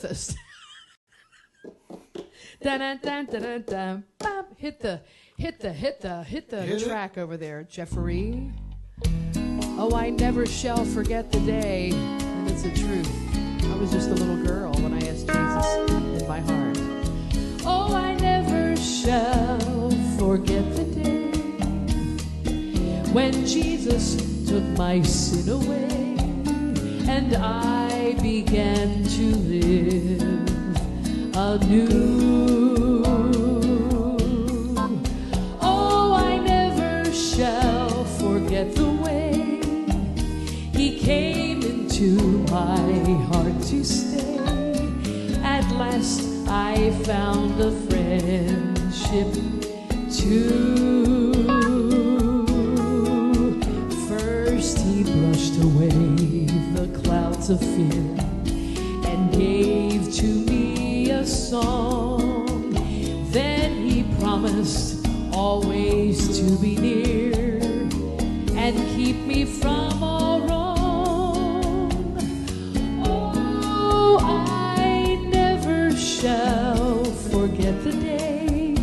with us. Dun, dun, dun, dun, dun, dun, bam. Hit the track over there, Jeffrey. Oh, I never shall forget the day, and it's the truth. I was just a little girl when I asked Jesus in my heart. Oh, I never shall forget the day when Jesus took my sin away, and I began to live anew. Oh, I never shall forget the way He came into my heart to stay. At last I found a friendship too. First He brushed away the clouds of fear and gave to me a song. Then He promised always to be near and keep me from all wrong. Oh, I never shall forget the day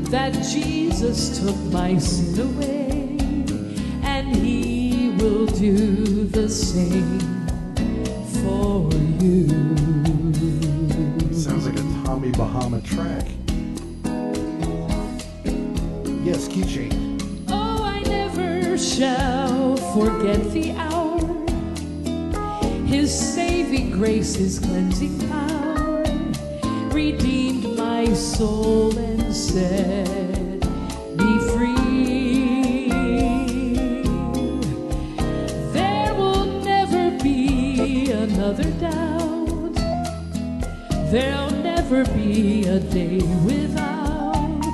that Jesus took my sin away, and He will do the same for you. Sounds like a Tommy Bahama track. Yes, key change. Oh, I never shall forget the hour His saving grace, His cleansing power redeemed my soul and set me free. There will never be another doubt. There'll never be a day without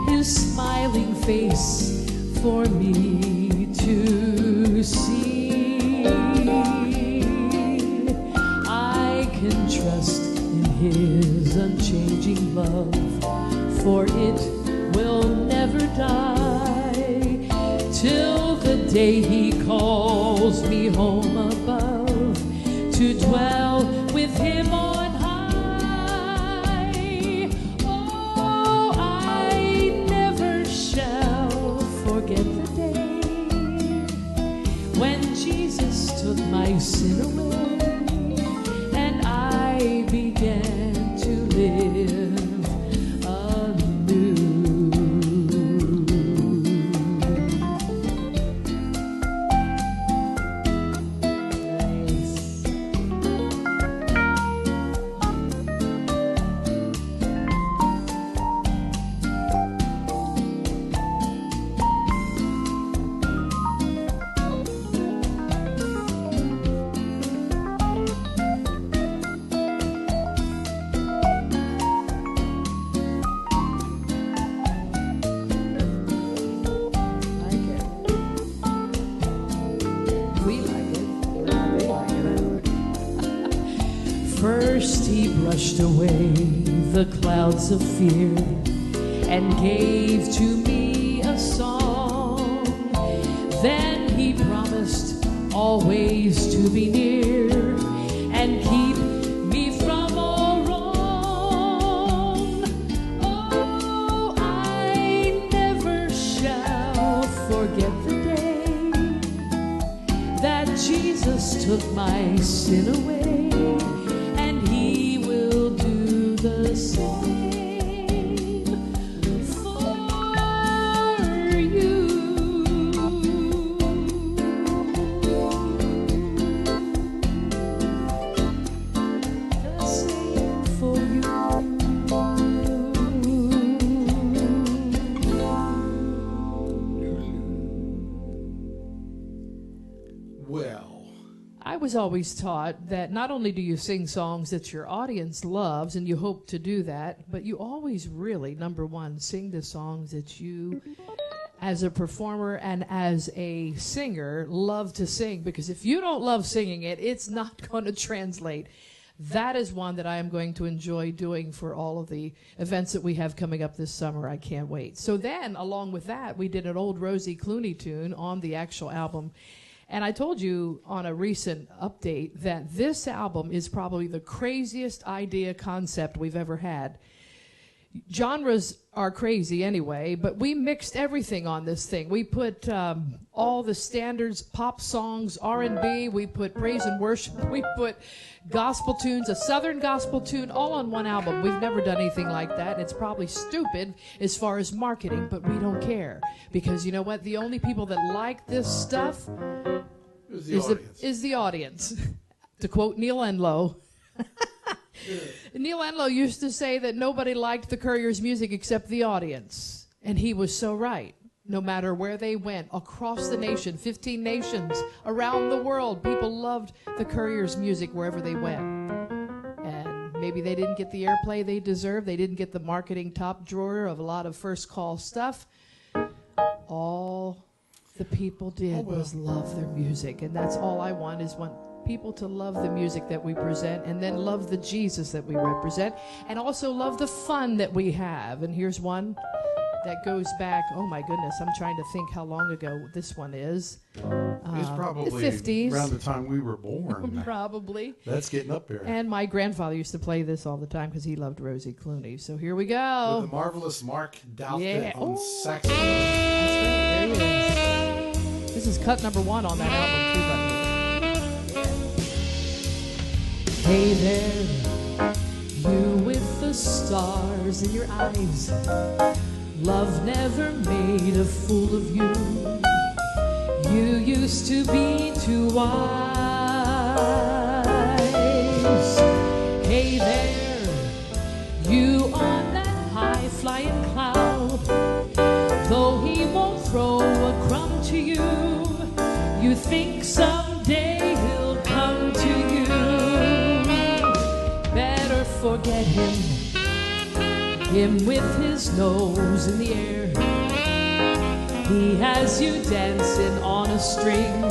His smiling face for me to see. I can trust in His unchanging love, for it will never die till the day He calls me home above to dwell with Him on high. Oh, I never shall forget the day when Jesus took my sin away, and I began to live anew. First He brushed away the clouds of fear and gave to me a song. Then He promised always to be near and keep me from all wrong. Oh, I never shall forget the day that Jesus took my sin away, and He will do the same for you. The same for you. Well, I was always taught that not only do you sing songs that your audience loves, and you hope to do that, but you always really, number one, sing the songs that you, as a performer and as a singer, love to sing. Because if you don't love singing it, it's not going to translate. That is one that I am going to enjoy doing for all of the events that we have coming up this summer. I can't wait. So then, along with that, we did an old Rosie Clooney tune on the actual album. And I told you on a recent update that this album is probably the craziest idea concept we've ever had. Genres are crazy anyway, but we mixed everything on this thing. We put all the standards, pop songs, R&B, we put praise and worship, we put gospel tunes, a southern gospel tune, all on one album. We've never done anything like that, and it's probably stupid as far as marketing, but we don't care. Because you know what? The only people that like this stuff is the audience. To quote Neil Enlow, Neil Enlow used to say that nobody liked the Courier's music except the audience. And he was so right. No matter where they went, across the nation, 15 nations, around the world, people loved the Courier's music wherever they went. And maybe they didn't get the airplay they deserved. They didn't get the marketing top drawer of a lot of first call stuff. All the people did was love their music. And that's all I want people to love the music that we present, and then love the Jesus that we represent, and also love the fun that we have. And here's one that goes back, oh my goodness, I'm trying to think how long ago this one is. It's probably the 50s. Around the time we were born. Probably. That's getting up there. And my grandfather used to play this all the time because he loved Rosie Clooney. So here we go. With the marvelous Mark Duffields Yeah. on saxophone. That's right, there he is. This is cut number 1 on that album too, buddy. Hey there, you with the stars in your eyes. Love never made a fool of you. You used to be too wise. Hey there, you on that high-flying cloud. Though he won't throw a crumb to you, you think someday he'll come to you. Better forget him with his nose in the air. He has you dancing on a string.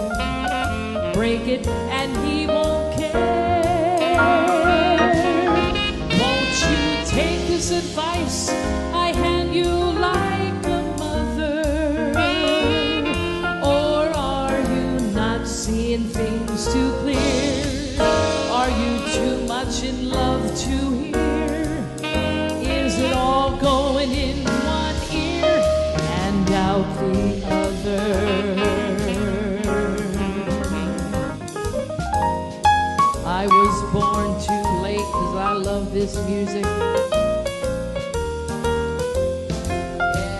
Break it and he won't care. Won't you take this advice I hand you like a mother? Or are you not seeing things too clear? Are you too much in love to hear? Is it all going in one ear and out the other? I was born too late because I love this music.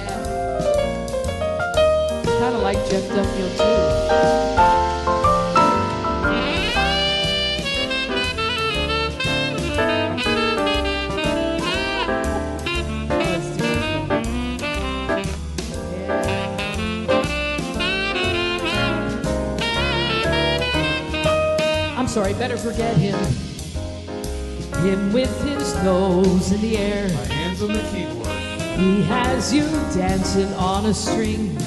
Yeah. Kind of like Jeff Duffield too. Sorry, better forget him with his nose in the air. My hands on the keyboard. He has you dancing on a string.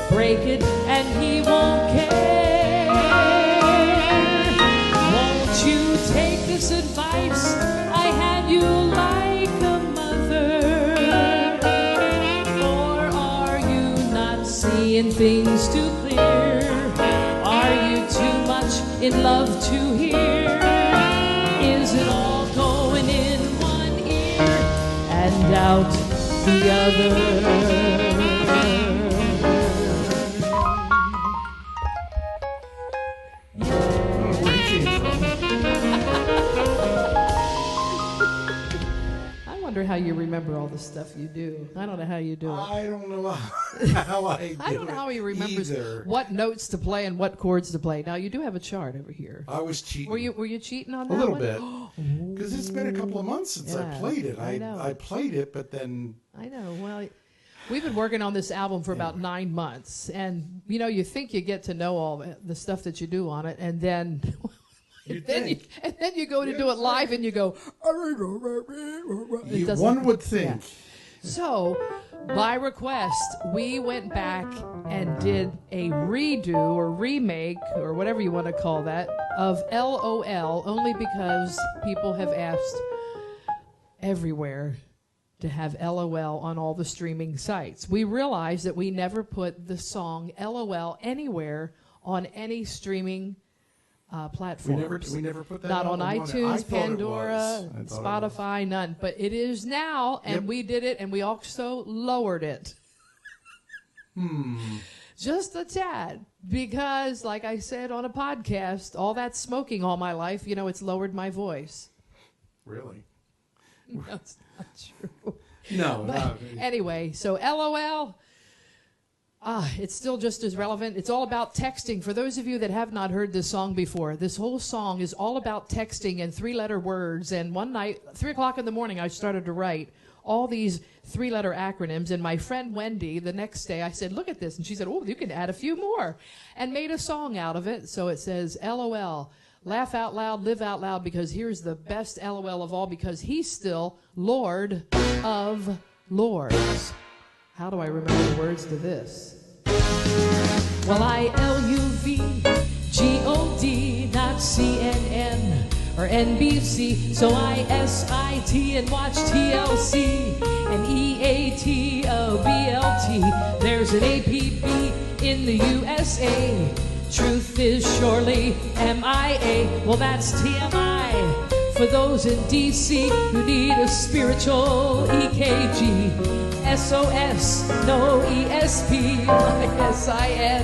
Break it and he won't care. Won't you take this advice I had you like a mother? Or are you not seeing things too clear? Are you too much in love to hear? Is it all going in one ear and out the other? Where he came from. I wonder how you remember all the stuff you do. I don't know how you do it. I don't know how I do I don't know how he remembers either. what notes to play and what chords to play. Now, you do have a chart over here. I was cheating. Were you cheating on a that little one? bit. Because it's been a couple of months since Yeah, I played it. I know. I played it, but then I know. Well, we've been working on this album for about 9 months. And, you think you get to know all the stuff that you do on it. And then... You'd then think. you go to do it live and you go... It doesn't- one would think. Yeah. So, by request, we went back and did a redo or remake or whatever you want to call that of LOL, only because people have asked everywhere to have LOL on all the streaming sites. We realized that we never put the song LOL anywhere on any streaming platform. We never put that Not out on I iTunes, thought Pandora, it was. I thought it was. Spotify, none. But it is now, and Yep. we did it, and we also lowered it. Just a tad. Because, like I said on a podcast, all that smoking all my life, it's lowered my voice. Really? That's not true. No. But anyway, so LOL, it's still just as relevant. It's all about texting. For those of you that have not heard this song before, this whole song is all about texting and three-letter words. And one night, 3 o'clock in the morning, I started to write all these three-letter acronyms. And my friend Wendy, the next day, I said, look at this. And she said, oh, you can add a few more. And made a song out of it. So it says, LOL. Laugh out loud, live out loud, because here's the best LOL of all, because he's still Lord of Lords. How do I remember the words to this? Well, ILUVGOD, not CNN or NBC, so ISIT and watch TLC and EATOBLT. There's an APB in the USA. Truth is surely MIA. Well, that's TMI for those in DC who need a spiritual EKG. SOS, no ESP, like SIN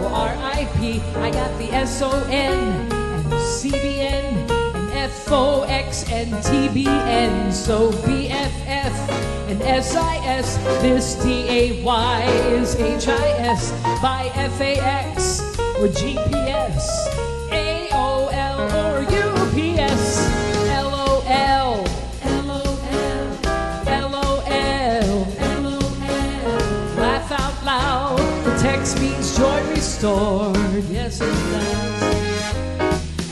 or RIP. I got the SON and CBN and FOX and TBN. So BFF and SIS, this DAY is HIS by FAX or GPS, AOL or UPS, LOL, LOL, LOL, LOL. Laugh out loud, the text means joy restored. Yes, it does.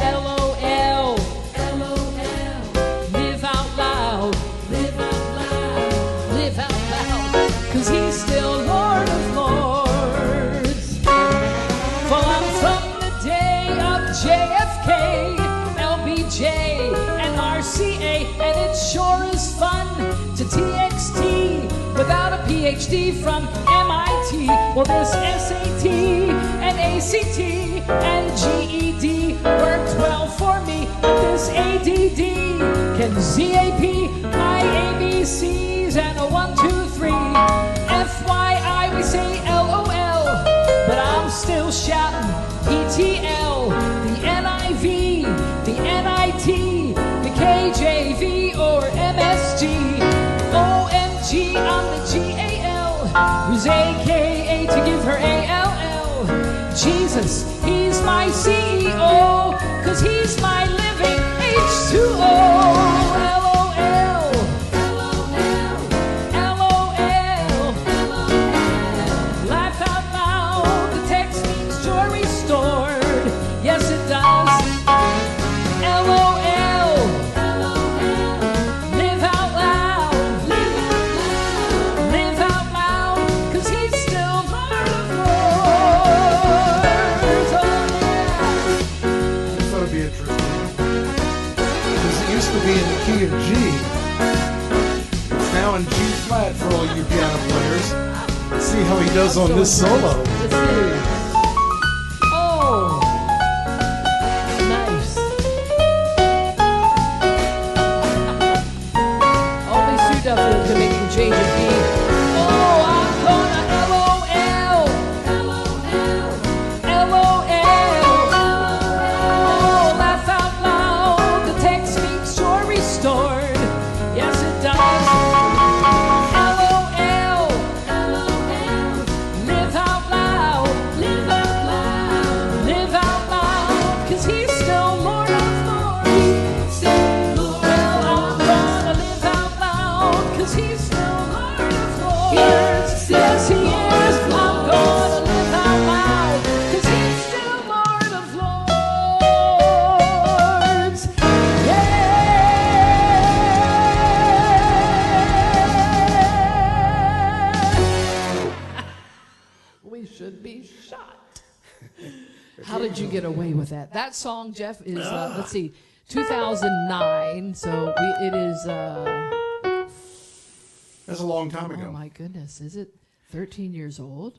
LOL, LOL. Live out loud, live out loud, live out loud, 'cause he's still Lord of Lords. For I'm from the day of JFK, LBJ, and RCA, and it sure is fun to TXT without a PhD from MIT. Well, this SAT and ACT and GED worked well for me, but this ADD can ZAP my ABCs and a 1, 2, 3. FYI, we say LOL, but I'm still shouting ETL, the NIV, the NIT, the KJV or MSG, OMG on the GAL, who's AKA to give her ALL. Jesus, he's my CEO, 'cause he's my living H2O. Be in the key of G. It's now in G flat for all you piano players. Let's see how he does on this solo. Let's see. Oh, nice. Only Sue Duffields can make him change a key. Oh, I'm gonna LOL, LOL, LOL. Oh, laugh out loud. The text means joy restored. Yes, it does. LOL, LOL. Live out loud, live out loud, live out loud, 'cause he's still Lord of Lords. He's still Lord. Well, I'm gonna live out loud, 'cause he's still Lord of Lords. Yes, he is. I'm gonna live out loud, 'cause he's still Lord of Lords. We should be shot. How did you get away with that? That song, Jeff, is, let's see, 2009. So it is, That's a long time ago. oh my goodness, is it 13 years old?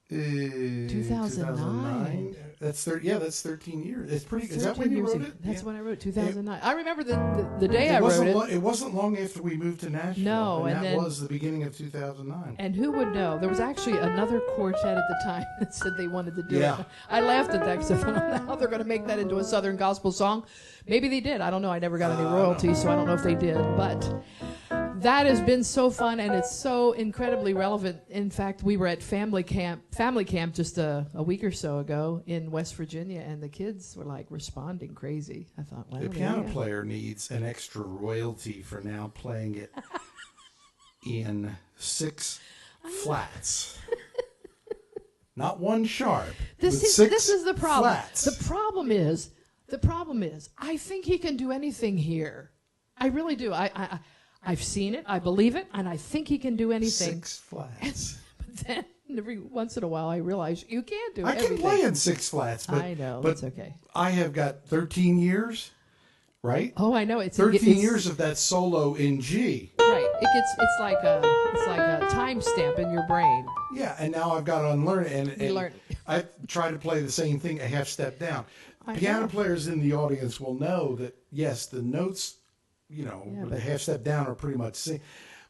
2009. That's 13 years. It's pretty. Is that when you wrote it? That's when I wrote it. 2009. I remember the day I wrote it. It wasn't long after we moved to Nashville. No, and that was the beginning of 2009. And who would know? There was actually another quartet at the time that said they wanted to do it. I laughed at that because I thought, how they're going to make that into a Southern gospel song. Maybe they did. I don't know. I never got any royalties, so I don't know if they did. But that has been so fun, and it's so incredibly relevant. In fact, we were at family camp just a week or so ago in West Virginia, and the kids were like responding crazy. I thought, wow. The piano player needs an extra royalty for now playing it in 6 flats. Not one sharp. This is the problem. Flats. The problem is, I think he can do anything here. I really do. I've seen it, I believe it, and I think he can do anything. 6 flats. But then every once in a while I realize you can't do everything. I can play in 6 flats, but I know, but that's okay. I have got 13 years, right? Oh, I know. It's 13 years of that solo in G. Right. It's like a timestamp in your brain. Yeah, and now I've got to unlearn it, and learn. I try to play the same thing a half step down. Piano players in the audience will know that, yes, the notes, the half step down are pretty much same,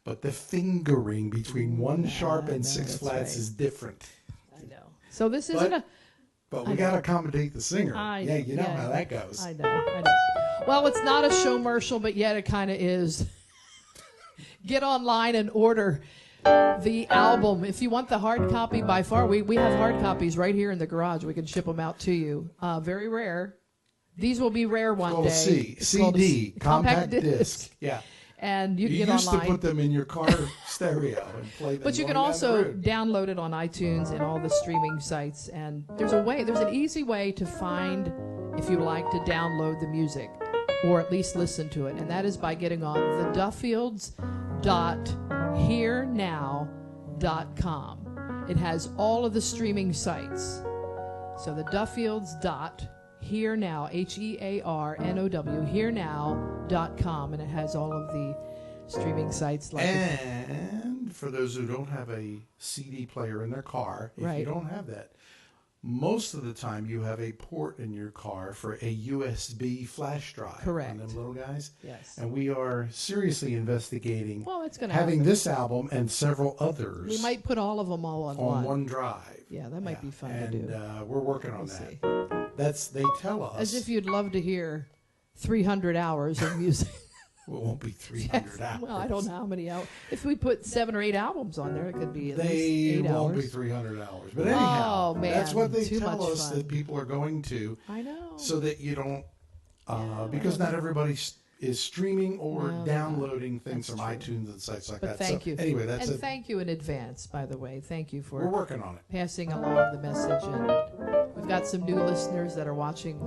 but the fingering between one sharp and 6 flats is different. I know. So this isn't But we got to accommodate the singer. How that goes. I know. Well, it's not a showmercial, but yet it kind of is. Get online and order the album. If you want the hard copy, by far, we have hard copies right here in the garage. We can ship them out to you. Very rare. These will be rare one day. It's called CD, compact disc. Yeah. And you can get used online. To put them in your car stereo and play them. But you can also download it on iTunes and all the streaming sites. And there's an easy way to find if you like to download the music or at least listen to it. And that is by getting on the Duffields.hearnow.com. It has all of the streaming sites. So the Duffields.hearnow, HEARNOW, hearnow.com, and it has all of the streaming sites. And for those who don't have a CD player in their car, if you don't have that, most of the time you have a port in your car for a USB flash drive. Correct. On them little guys. Yes. And we are seriously investigating having happen. This album and several others. We might put all of them all on one drive. Yeah, that might be fun to do. And we're working on that. See. They tell us. As if you'd love to hear 300 hours of music. Well, it won't be 300 hours. Well, I don't know how many hours. If we put 7 or 8 albums on there, it could be at least 8 hours. They won't be 300 hours. But anyhow, that's what they tell us that people are going to. I know. So that you don't, because not everybody is streaming or downloading things from iTunes and sites like that. Thank you. Anyway, thank you in advance, by the way. Thank you for we're working on it. Passing along the message. And we've got some new listeners that are watching.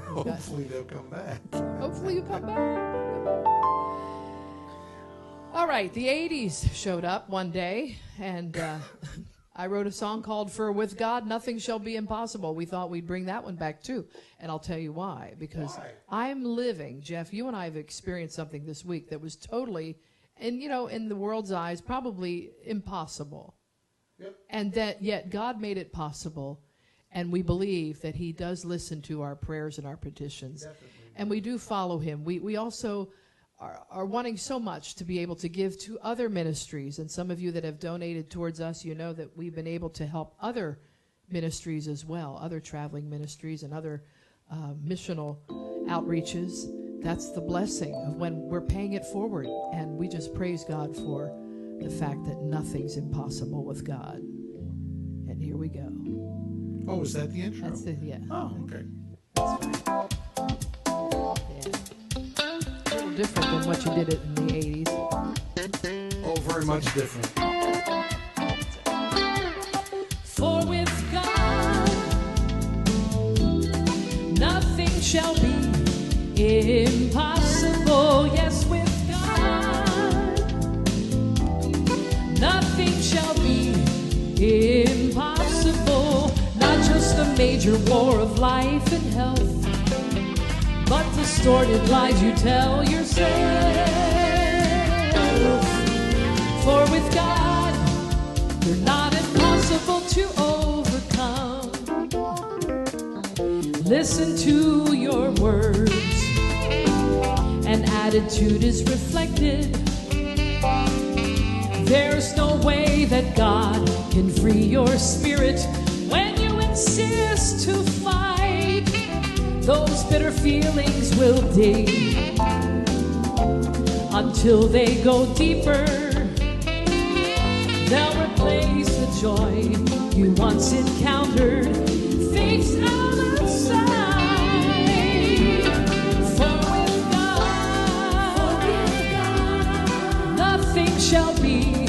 Hopefully they'll come back. Hopefully you come back. All right, the 80s showed up one day, and I wrote a song called "For With God Nothing Shall Be Impossible." We thought we'd bring that one back too, and I'll tell you why. Because I'm living, Jeff, you and I have experienced something this week that was totally, and in the world's eyes, probably impossible. Yep. And that yet God made it possible, and we believe that He does listen to our prayers and our petitions. Definitely. And we do follow Him. We also are wanting so much to be able to give to other ministries. And some of you that have donated towards us, you know that we've been able to help other ministries as well, other traveling ministries and other missional outreaches. That's the blessing of when we're paying it forward. And we just praise God for the fact that nothing's impossible with God. And here we go. Oh, is that the intro? That's yeah. Oh, okay. That's right. Yeah. A little different than what you did it in the 80s. Oh, very much different. For with God, nothing shall be impossible. Yes, with God, nothing shall be impossible. Not just a major war of life and health, but distorted lies you tell yourself. For with God, you're not impossible. impossible to overcome. Listen to your words, an attitude is reflected. There's no way that God can free your spirit when you insist to fight. Those bitter feelings will dig until they go deeper. They'll replace the joy you once encountered. Faith's out of sight. For with God, nothing shall be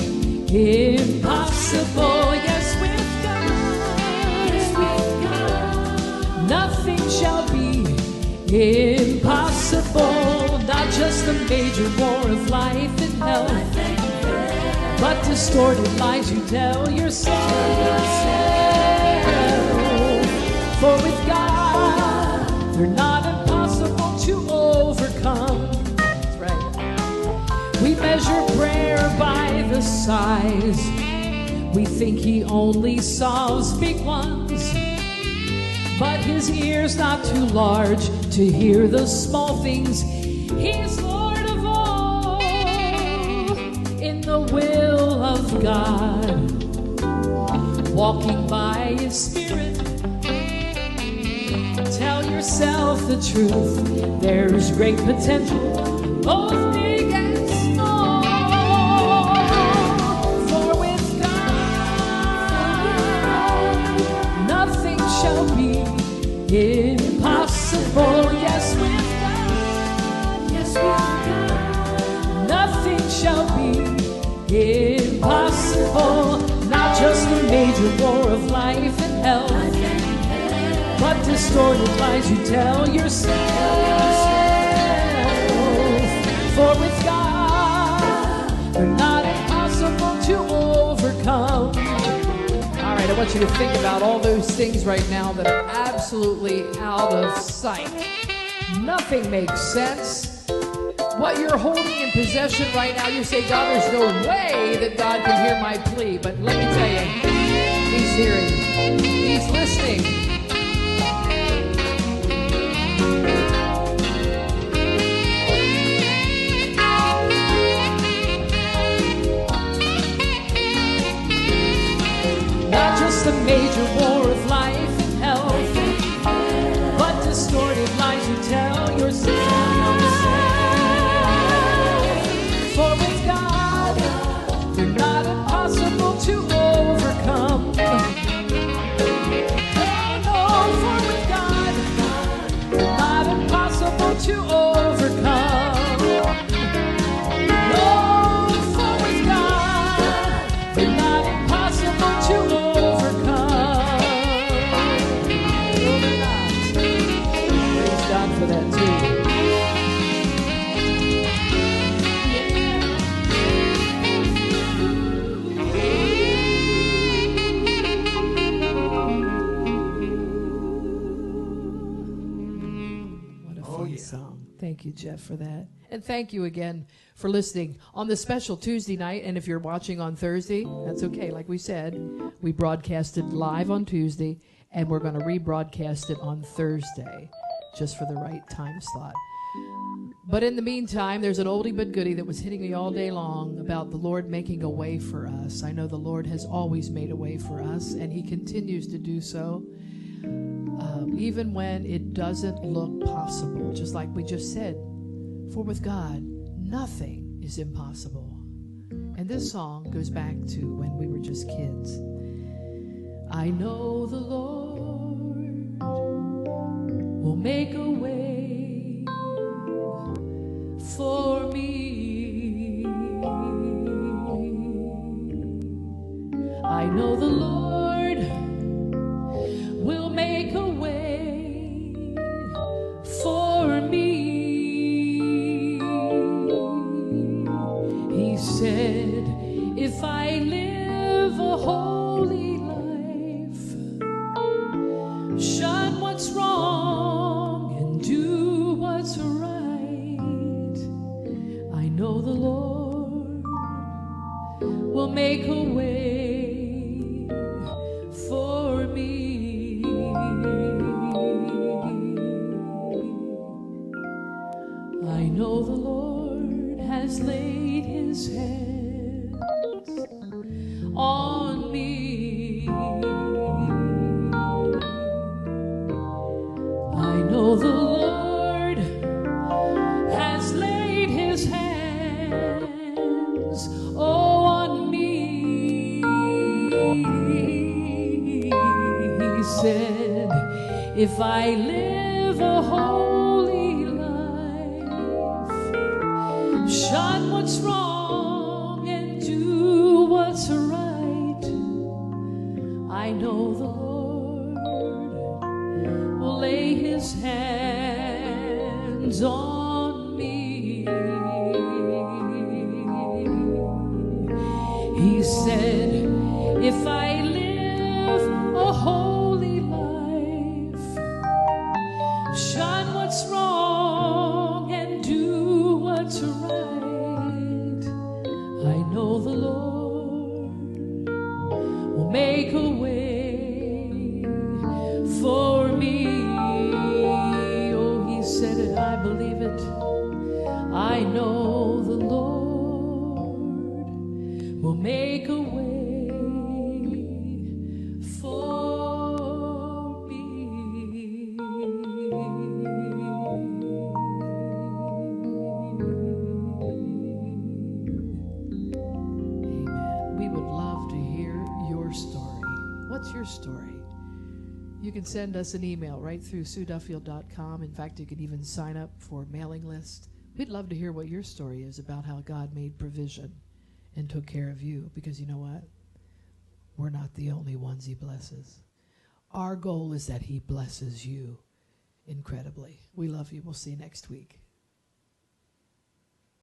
impossible. Yes, with God, nothing shall be impossible. Not just a major war of life and health, but distorted lies you tell yourself. For with God, they're not impossible to overcome. That's right. We measure prayer by the size. We think He only solves big ones, but His ear's not too large to hear the small things. He's Lord of all, in the will of God, walking by His Spirit. Tell yourself the truth, there's great potential, both big and small. For with God, nothing shall be impossible. Yes, with God, nothing shall be impossible. Not just a major war of life and health, but distorted lies you tell yourself. For with God, they're not impossible to overcome. All right, I want you to think about all those things right now that are absolutely out of sight. Nothing makes sense. What you're holding in possession right now, you say, God, there's no way that God can hear my plea. But let me tell you, He's hearing. He's listening. Not just a major war of life and health, but distorted lies you tell yourself. For with God, they're not impossible to overcome. Oh no, for with God, they're not impossible to overcome. No, for with God, they're not impossible to overcome. No, they're not. Praise God for that too. Song. Thank you, Jeff, for that. And thank you again for listening on the special Tuesday night. And if you're watching on Thursday, that's okay. Like we said, we broadcasted live on Tuesday, and we're going to rebroadcast it on Thursday, just for the right time slot. But in the meantime, there's an oldie but goodie that was hitting me all day long about the Lord making a way for us. I know the Lord has always made a way for us, and He continues to do so. Even when it doesn't look possible, just like we just said. For with God, nothing is impossible. And this song goes back to when we were just kids. I know the Lord will make a way for me. I know the Lord will make a way for me. He said, if I live a holy life, shun what's wrong and do what's right, I know the Lord will make a way I know the Lord has laid his hands on me. I know the Lord has laid his hands on me. He said, if I live a holy life, shun what's wrong and do what's right, I know the Lord will lay his hands on me. He said, if I live a holy life, shun what's wrong and do what's right, I know the Lord will make a way for me. Oh, he said it, I believe it. I know the Lord will make a way for me. Amen. We would love to hear your story. What's your story? You can send us an email right through SueDuffield.com. In fact, you can even sign up for a mailing list. We'd love to hear what your story is about how God made provision and took care of you, because you know what? We're not the only ones he blesses. Our goal is that he blesses you incredibly. We love you. We'll see you next week.